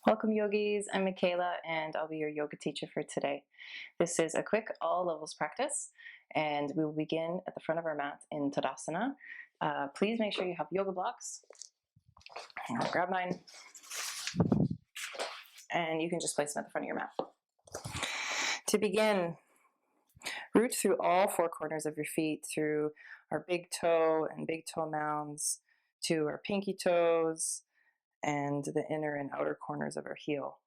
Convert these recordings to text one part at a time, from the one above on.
Welcome yogis, I'm Michaela and I'll be your yoga teacher for today. This is a quick all levels practice and we will begin at the front of our mat in Tadasana. Please make sure you have yoga blocks. I'll grab mine and you can just place them at the front of your mat. To begin, root through all four corners of your feet, through our big toe and big toe mounds to our pinky toes and the inner and outer corners of our heel.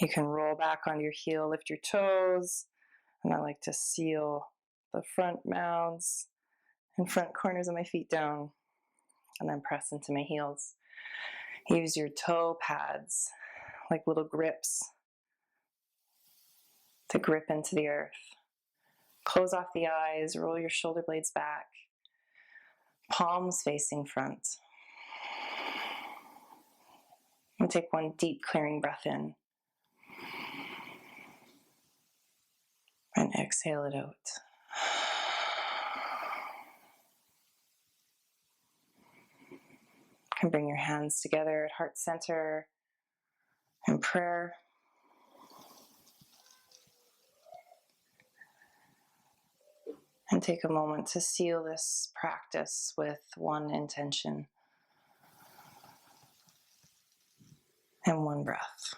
You can roll back onto your heel, lift your toes, and I like to seal the front mounds and front corners of my feet down, and then press into my heels. Use your toe pads like little grips to grip into the earth. Close off the eyes, roll your shoulder blades back, palms facing front. And take one deep clearing breath in. And exhale it out. You can bring your hands together at heart center in prayer. And take a moment to seal this practice with one intention and one breath.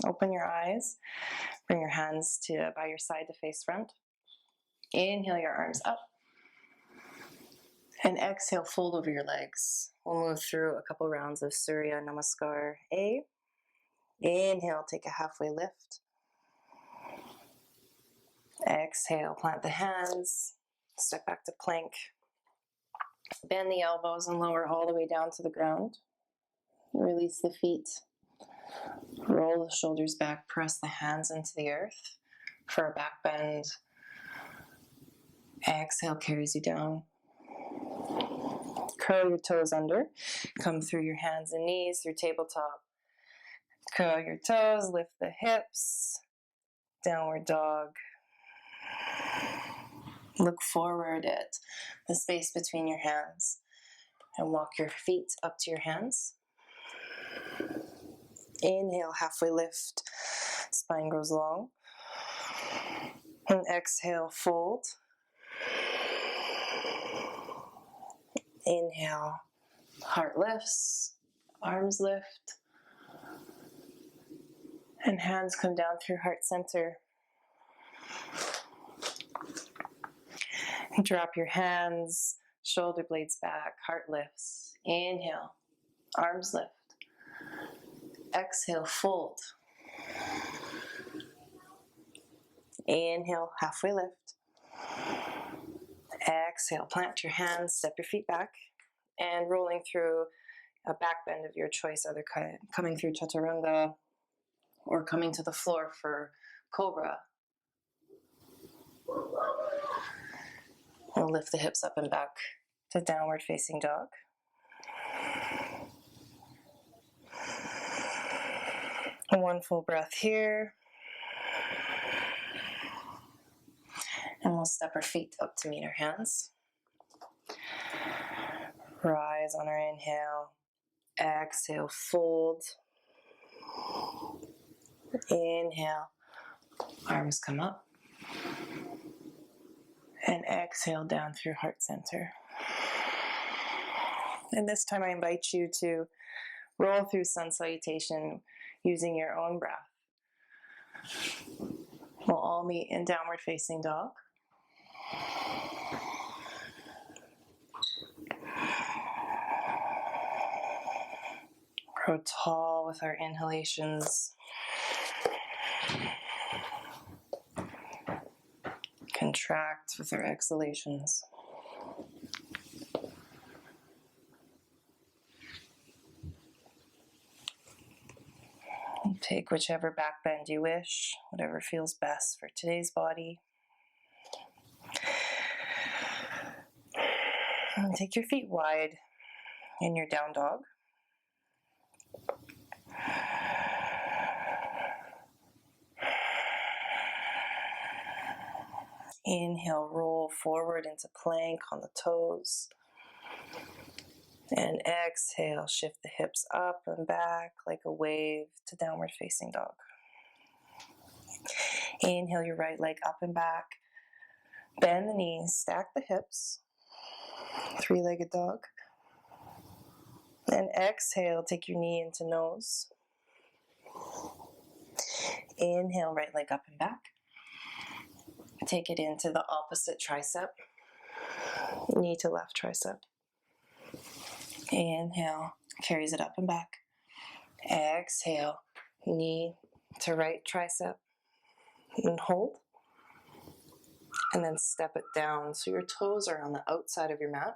Open your eyes, bring your hands by your side to face front. Inhale your arms up. And exhale, fold over your legs. We'll move through a couple rounds of Surya Namaskar A. Inhale, take a halfway lift. Exhale, plant the hands. Step back to plank. Bend the elbows and lower all the way down to the ground. Release the feet. Roll the shoulders back, press the hands into the earth for a back bend. Exhale carries you down. Curl your toes under. Come through your hands and knees through tabletop. Curl your toes, lift the hips. Downward dog. Look forward at the space between your hands and walk your feet up to your hands. Inhale, halfway lift, spine grows long. And exhale, fold. Inhale, heart lifts, arms lift. And hands come down through heart center. Drop your hands, shoulder blades back, heart lifts. Inhale, arms lift. Exhale, fold. Inhale, halfway lift. Exhale, plant your hands, step your feet back, and rolling through a back bend of your choice, either coming through chaturanga or coming to the floor for cobra. And lift the hips up and back to downward facing dog. One full breath here. And we'll step our feet up to meet our hands. Rise on our inhale. Exhale, fold. Inhale, arms come up. And exhale down through heart center. And this time I invite you to roll through sun salutation using your own breath. We'll all meet in downward facing dog. Grow tall with our inhalations. Contract with our exhalations. Take whichever back bend you wish, whatever feels best for today's body. And take your feet wide in your down dog. Inhale, roll forward into plank on the toes. And exhale, shift the hips up and back like a wave to downward facing dog. Inhale your right leg up and back. Bend the knees, stack the hips. Three-legged dog. And exhale, take your knee into nose. Inhale, right leg up and back. Take it into the opposite tricep. Knee to left tricep. Inhale, carries it up and back. Exhale, knee to right tricep. And hold. And then step it down so your toes are on the outside of your mat.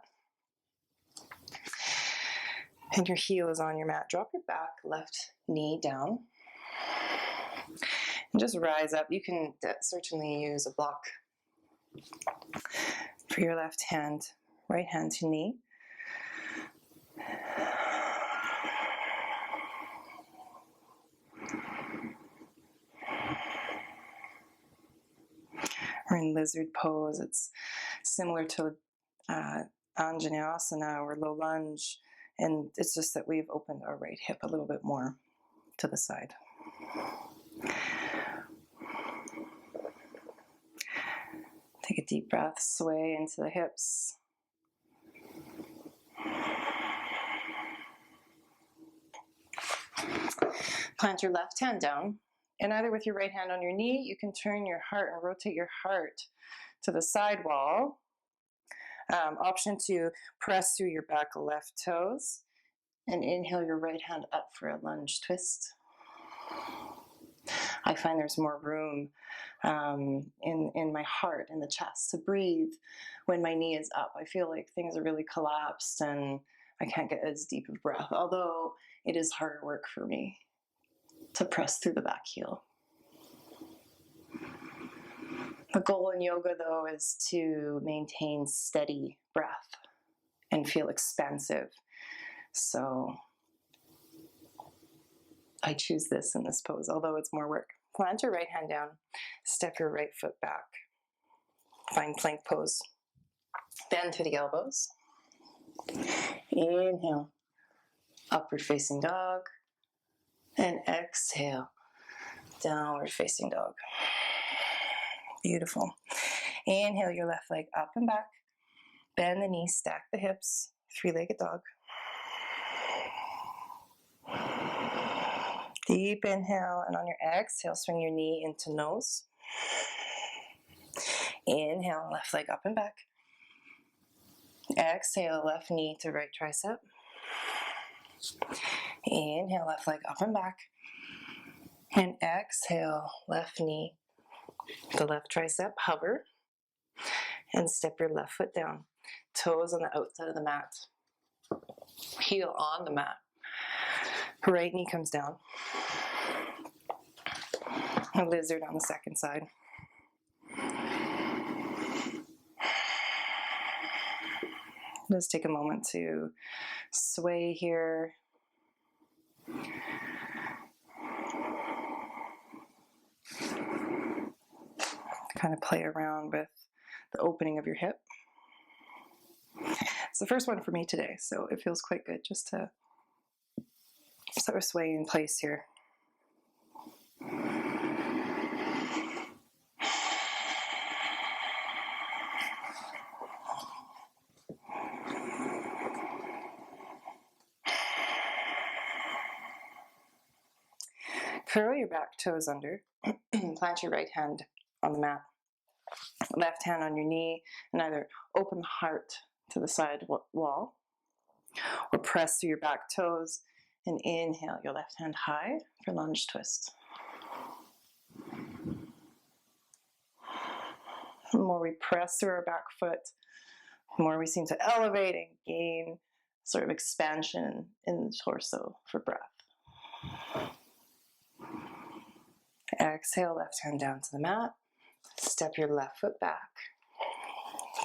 And your heel is on your mat. Drop your back, left knee down. And just rise up. You can certainly use a block for your left hand, right hand to knee. We're in lizard pose. It's similar to Anjaneyasana or low lunge, and it's just that we've opened our right hip a little bit more to the side. Take a deep breath, sway into the hips. Plant your left hand down, and either with your right hand on your knee, you can turn your heart and rotate your heart to the side wall. Option 2, press through your back left toes, and inhale your right hand up for a lunge twist. I find there's more room in my heart, in the chest, to breathe when my knee is up. I feel like things are really collapsed and I can't get as deep of breath, although it is harder work for me to press through the back heel. The goal in yoga, though, is to maintain steady breath and feel expansive. So I choose this in this pose, although it's more work. Plant your right hand down, step your right foot back. Find plank pose. Bend through the elbows. Inhale, upward facing dog. And exhale, downward facing dog. Beautiful. Inhale your left leg up and back. Bend the knees, stack the hips. Three-legged dog. Deep inhale, and on your exhale, swing your knee into nose. Inhale, left leg up and back. Exhale, left knee to right tricep. Inhale, left leg up and back. And exhale, left knee to left tricep, hover. And step your left foot down. Toes on the outside of the mat. Heel on the mat. Right knee comes down. A lizard on the second side. Just take a moment to sway here. Kind of play around with the opening of your hip. It's the first one for me today, so it feels quite good just to sort of sway in place here. Curl your back toes under. Plant your right hand on the mat. Left hand on your knee, and either open the heart to the side wall or press through your back toes and inhale your left hand high for lunge twist. The more we press through our back foot, the more we seem to elevate and gain sort of expansion in the torso for breath. Exhale, left hand down to the mat. Step your left foot back.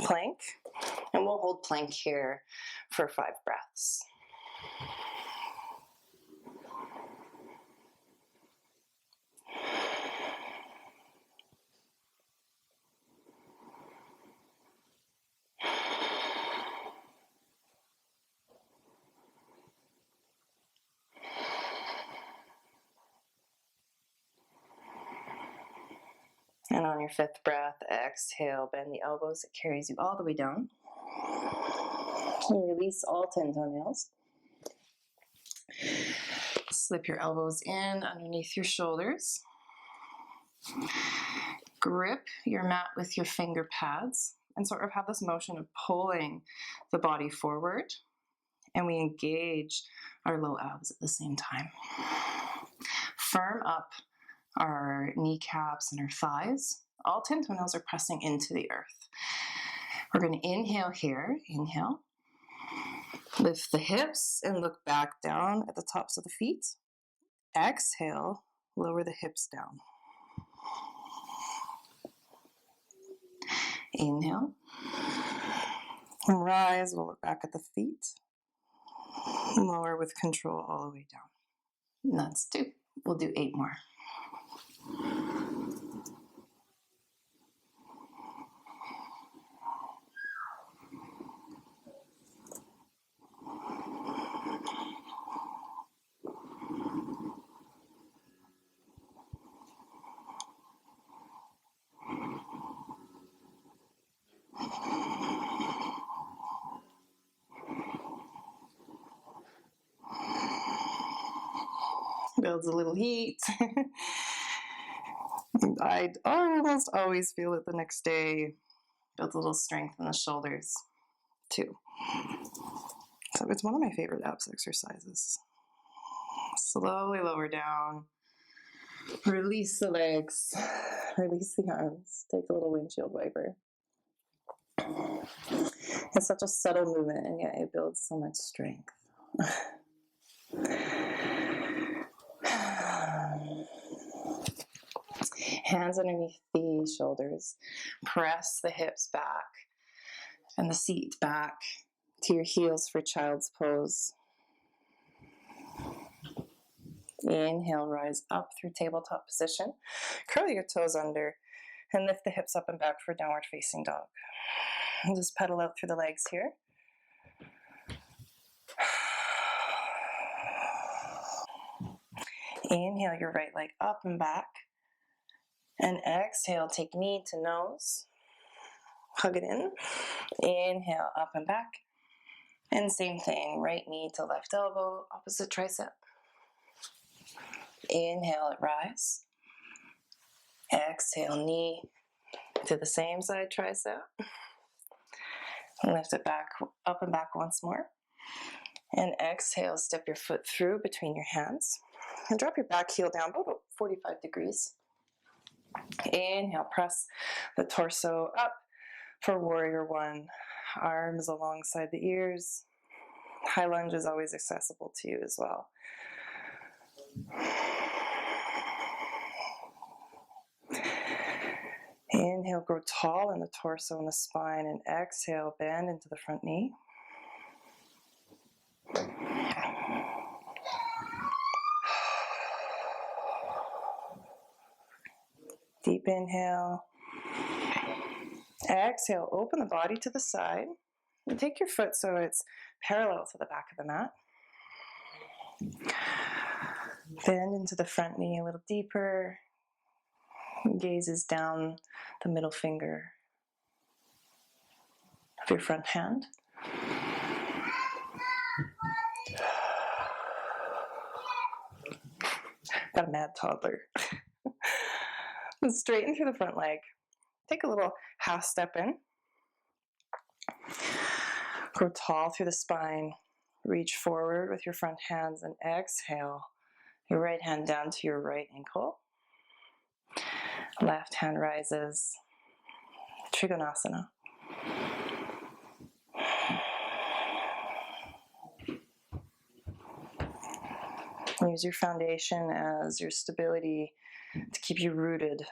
Plank. And we'll hold plank here for 5 breaths. And on your fifth breath, exhale, bend the elbows. It carries you all the way down. And release all 10 toenails. Slip your elbows in underneath your shoulders. Grip your mat with your finger pads and sort of have this motion of pulling the body forward. And we engage our low abs at the same time. Firm up our kneecaps and our thighs. All 10 toenails are pressing into the earth. We're going to inhale here. Inhale. Lift the hips and look back down at the tops of the feet. Exhale. Lower the hips down. Inhale. And rise. We'll look back at the feet. Lower with control all the way down. And that's 2. We'll do 8 more. Builds a little heat. I almost always feel it the next day. Builds a little strength in the shoulders too. So it's one of my favorite abs exercises. Slowly lower down. Release the legs. Release the arms. Take a little windshield wiper. It's such a subtle movement, and yet it builds so much strength. Hands underneath the shoulders. Press the hips back and the seat back to your heels for child's pose. Inhale, rise up through tabletop position. Curl your toes under and lift the hips up and back for downward facing dog. And just pedal out through the legs here. Inhale your right leg up and back. And exhale, take knee to nose. Hug it in. Inhale, up and back. And same thing, right knee to left elbow, opposite tricep. Inhale it, rise. Exhale, knee to the same side tricep. Lift it back, up and back once more. And exhale, step your foot through between your hands. And drop your back heel down about 45 degrees. Inhale, press the torso up for warrior 1. Arms alongside the ears. High lunge is always accessible to you as well. Inhale, grow tall in the torso and the spine, and exhale, bend into the front knee. Deep inhale. Exhale, open the body to the side. And take your foot so it's parallel to the back of the mat. Bend into the front knee a little deeper. Gazes down the middle finger of your front hand. Got a mad toddler. Straighten through the front leg. Take a little half step in. Grow tall through the spine. Reach forward with your front hands and exhale. Your right hand down to your right ankle. Left hand rises. Trikonasana. Use your foundation as your stability to keep you rooted.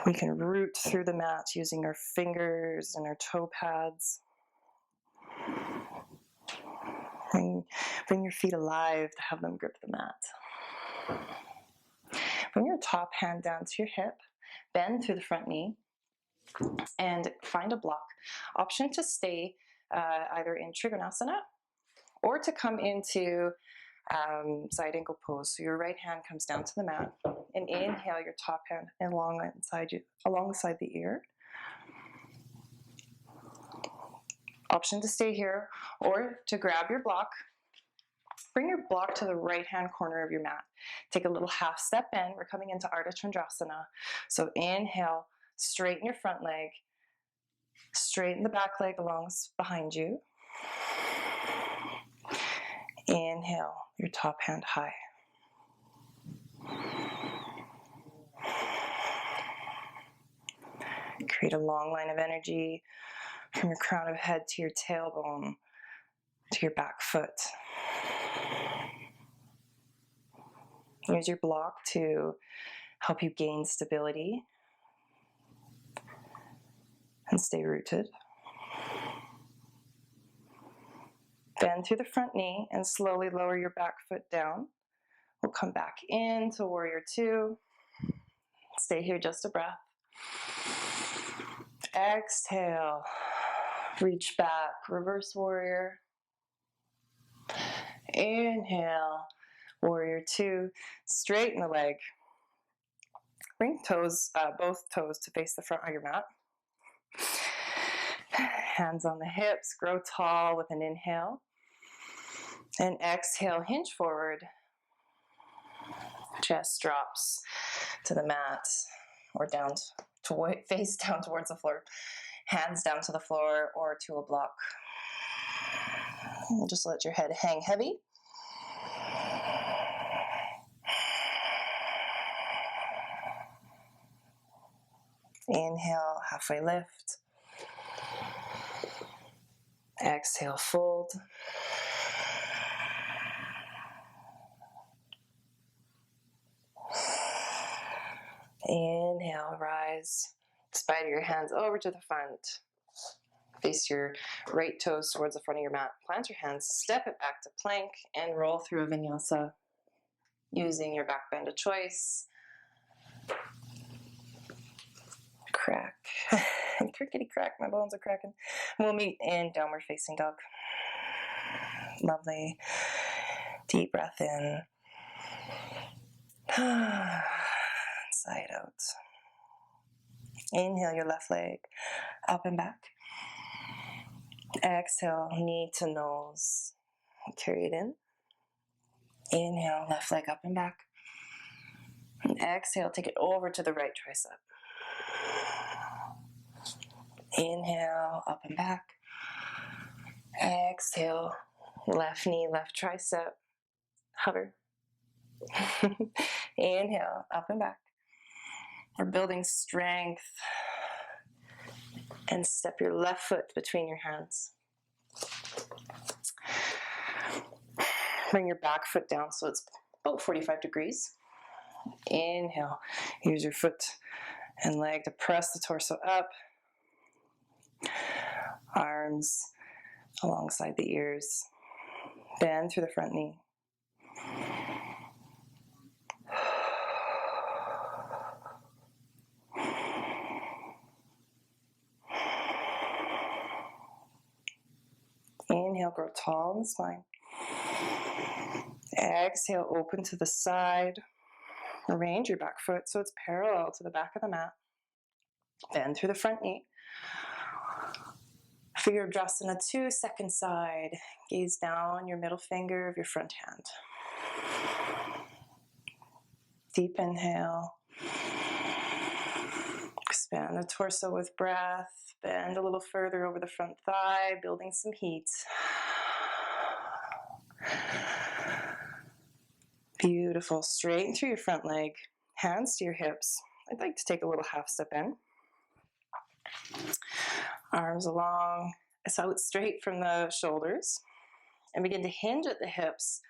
We can root through the mat using our fingers and our toe pads. Bring your feet alive to have them grip the mat. Bring your top hand down to your hip. Bend through the front knee. And find a block. Option to stay either in Trikonasana or to come into side ankle pose. So your right hand comes down to the mat, and inhale your top hand alongside the ear. Option to stay here or to grab your block. Bring your block to the right-hand corner of your mat. Take a little half step in. We're coming into Ardha Chandrasana. So inhale, straighten your front leg, straighten the back leg along behind you. Inhale, your top hand high. Create a long line of energy from your crown of head to your tailbone to your back foot. Use your block to help you gain stability and stay rooted. Bend through the front knee and slowly lower your back foot down. We'll come back into Warrior Two. Stay here just a breath. Exhale. Reach back, reverse warrior. Inhale, Warrior Two. Straighten the leg. Bring both toes to face the front of your mat. Hands on the hips, grow tall with an inhale. And exhale, hinge forward. Chest drops to the mat or down to face down towards the floor. Hands down to the floor or to a block. And just let your head hang heavy. Inhale, halfway lift. Exhale, fold. Inhale, rise. Spider your hands over to the front. Face your right toes towards the front of your mat. Plant your hands, step it back to plank, and roll through a vinyasa using your back bend of choice. Crack. Crickety crack, my bones are cracking. We'll meet in downward facing dog. Lovely. Deep breath in. Side out. Inhale your left leg up and back. Exhale, knee to nose. Carry it in. Inhale, left leg up and back. And exhale, take it over to the right tricep. Inhale, up and back. Exhale, left knee, left tricep. Hover. Inhale, up and back. We're building strength. And step your left foot between your hands. Bring your back foot down so it's about 45 degrees. Inhale. Use your foot and leg to press the torso up. Arms alongside the ears. Bend through the front knee. Inhale, grow tall in the spine. Exhale, open to the side. Arrange your back foot so it's parallel to the back of the mat. Bend through the front knee. For your Drasana 2, second side, gaze down your middle finger of your front hand. Deep inhale. Expand the torso with breath. Bend a little further over the front thigh, building some heat. Beautiful. Straighten through your front leg. Hands to your hips. I'd like to take a little half step in. Arms along, out straight from the shoulders. And begin to hinge at the hips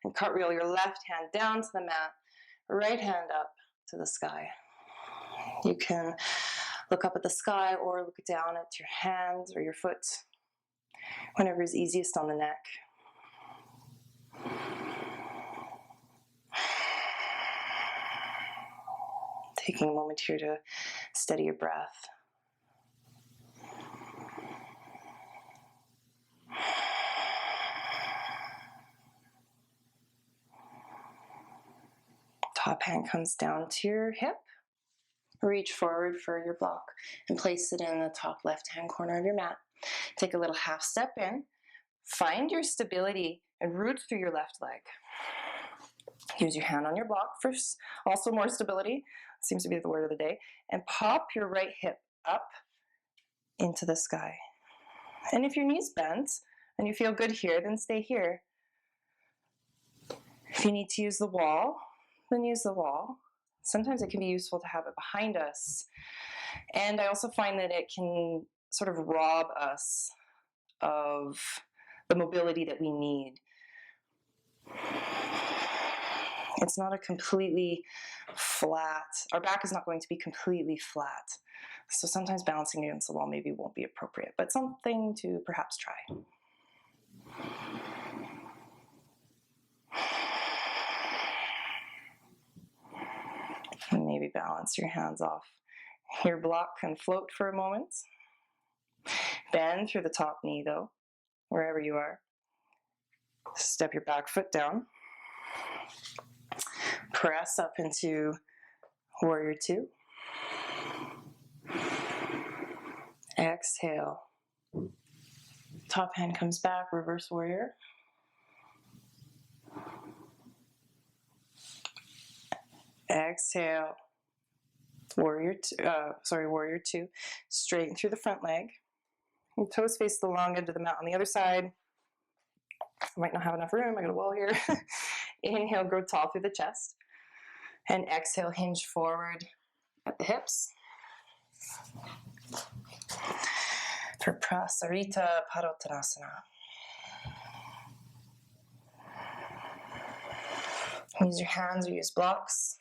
and cartwheel your left hand down to the mat, right hand up to the sky. You can look up at the sky or look down at your hand or your foot, whenever is easiest on the neck. Taking a moment here to steady your breath. Top hand comes down to your hip. Reach forward for your block and place it in the top left-hand corner of your mat. Take a little half step in. Find your stability and root through your left leg. Use your hand on your block for also more stability. Seems to be the word of the day. And pop your right hip up into the sky. And if your knee's bent and you feel good here, then stay here. If you need to use the wall, then use the wall. Sometimes it can be useful to have it behind us. And I also find that it can sort of rob us of the mobility that we need. It's not a completely flat, our back is not going to be completely flat. So sometimes balancing against the wall maybe won't be appropriate, but something to perhaps try. And maybe balance your hands off. Your block can float for a moment. Bend through the top knee though, wherever you are. Step your back foot down. Press up into Warrior Two. Exhale. Top hand comes back, reverse warrior. Exhale. Warrior Two. Straighten through the front leg. Your toes face the long end of the mat on the other side. I might not have enough room, I got a wall here. Inhale, grow tall through the chest. And exhale, hinge forward at the hips. For Prasarita Padottanasana. Use your hands or use blocks.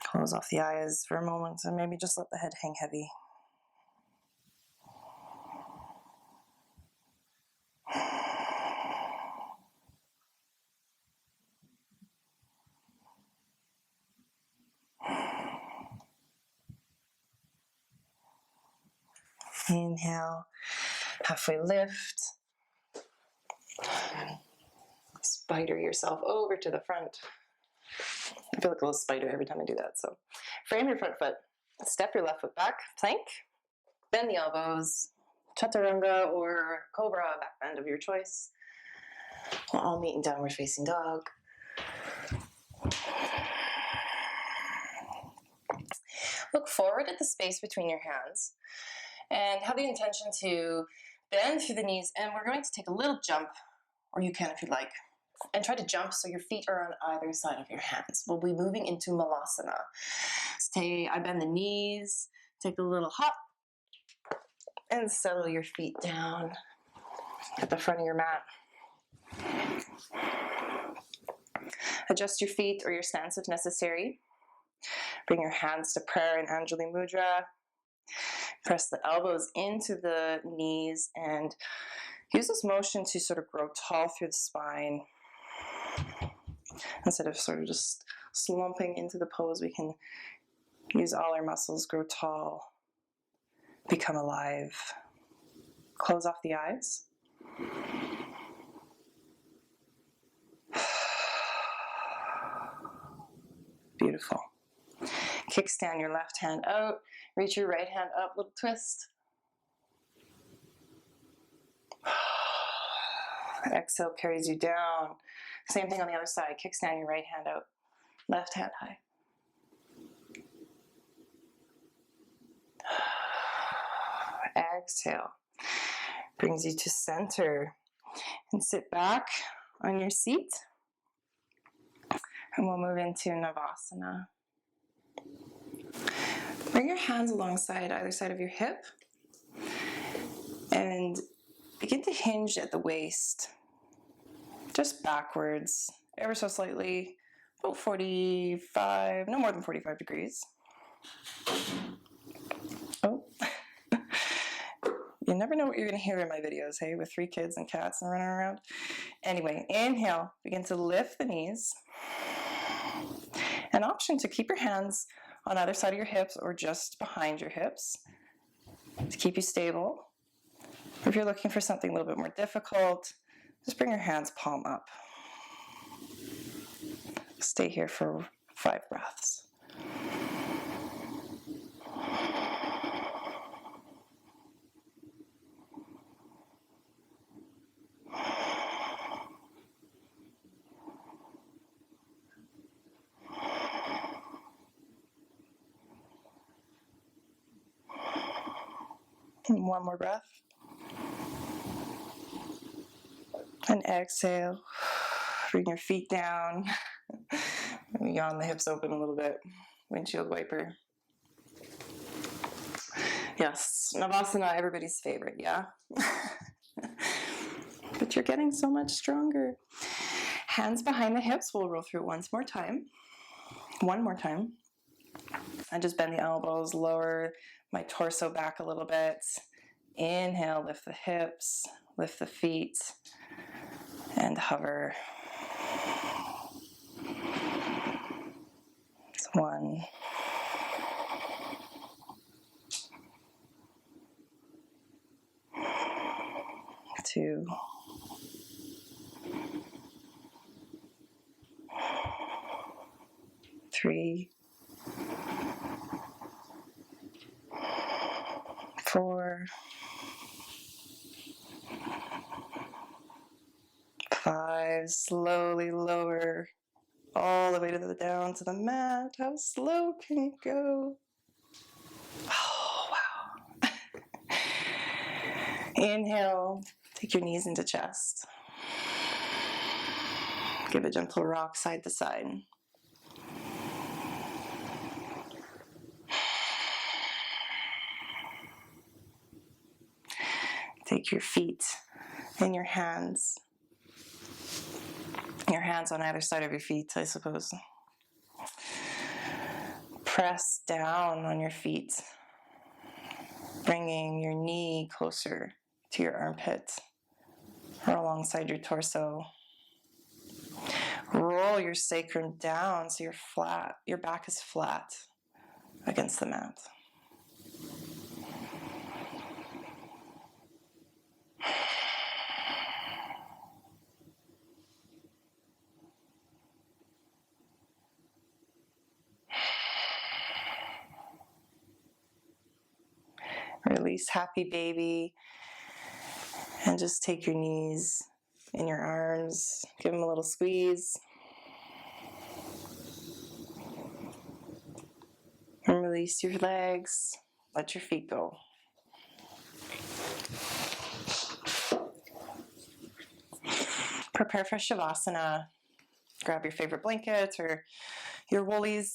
Close off the eyes for a moment and maybe just let the head hang heavy. Inhale, halfway lift. Spider yourself over to the front. I feel like a little spider every time I do that. So frame your front foot. Step your left foot back, plank. Bend the elbows, chaturanga or cobra, back bend of your choice. We'll all meet in downward facing dog. Look forward at the space between your hands and have the intention to bend through the knees, and we're going to take a little jump, or you can if you'd like, and try to jump so your feet are on either side of your hands. We'll be moving into Malasana. I bend the knees, take a little hop, and settle your feet down at the front of your mat. Adjust your feet or your stance if necessary. Bring your hands to prayer and Anjali Mudra. Press the elbows into the knees and use this motion to sort of grow tall through the spine. Instead of sort of just slumping into the pose, we can use all our muscles, grow tall, become alive. Close off the eyes. Beautiful. Kickstand your left hand out. Reach your right hand up, little twist. Exhale carries you down. Same thing on the other side. Kickstand your right hand out. Left hand high. Exhale. Brings you to center. And sit back on your seat. And we'll move into Navasana. Bring your hands alongside either side of your hip. And begin to hinge at the waist. Just backwards, ever so slightly, about 45, no more than 45 degrees. Oh, you never know what you're going to hear in my videos, hey, with 3 kids and cats and running around. Anyway, inhale, begin to lift the knees. An option to keep your hands on either side of your hips or just behind your hips. to keep you stable. Or if you're looking for something a little bit more difficult, just bring your hands palm up. Stay here for 5 breaths. And one more breath. And exhale. Bring your feet down. Maybe yawn the hips open a little bit. Windshield wiper. Yes, Navasana, everybody's favorite, yeah? But you're getting so much stronger. Hands behind the hips. We'll roll through it one more time. And just bend the elbows, lower my torso back a little bit. Inhale, lift the hips, lift the feet, and hover. 1. 2. 3. 4. 5. Slowly lower all the way down to the mat. How slow can you go? Oh, wow. Inhale, take your knees into chest. Give a gentle rock side to side. Take your feet and your hands on either side of your feet, I suppose. Press down on your feet, bringing your knee closer to your armpit or alongside your torso. Roll your sacrum down so you're flat. Your back is flat against the mat. Release happy baby and just take your knees in your arms. Give them a little squeeze. And release your legs. Let your feet go. Prepare for Shavasana. Grab your favorite blanket or your woolies.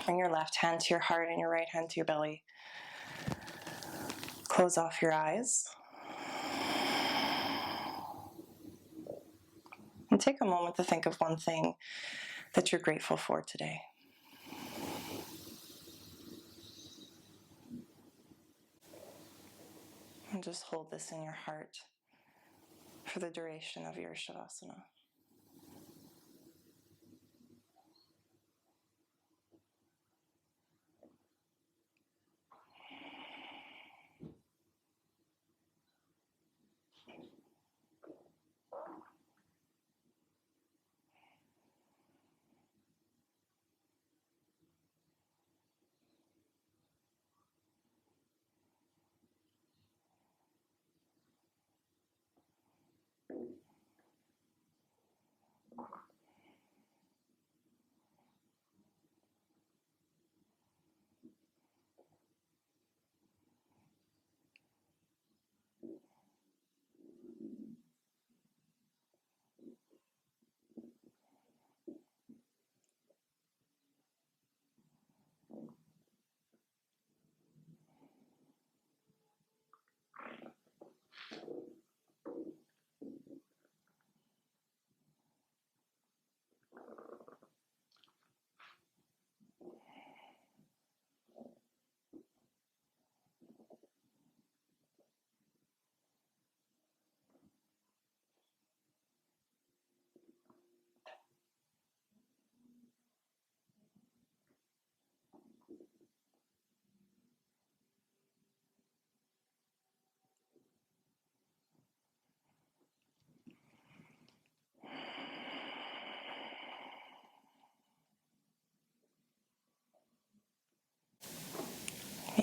Bring your left hand to your heart and your right hand to your belly. Close off your eyes. And take a moment to think of one thing that you're grateful for today. And just hold this in your heart for the duration of your Shavasana.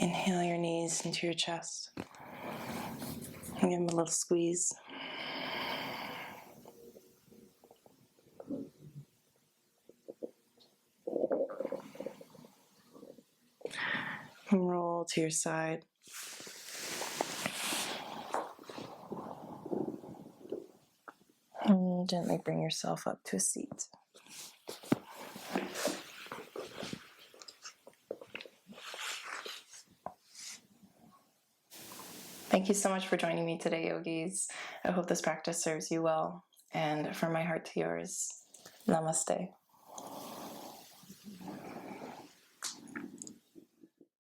Inhale your knees into your chest. And give them a little squeeze. And roll to your side. And gently bring yourself up to a seat. Thank you so much for joining me today, yogis. I hope this practice serves you well. And from my heart to yours, namaste.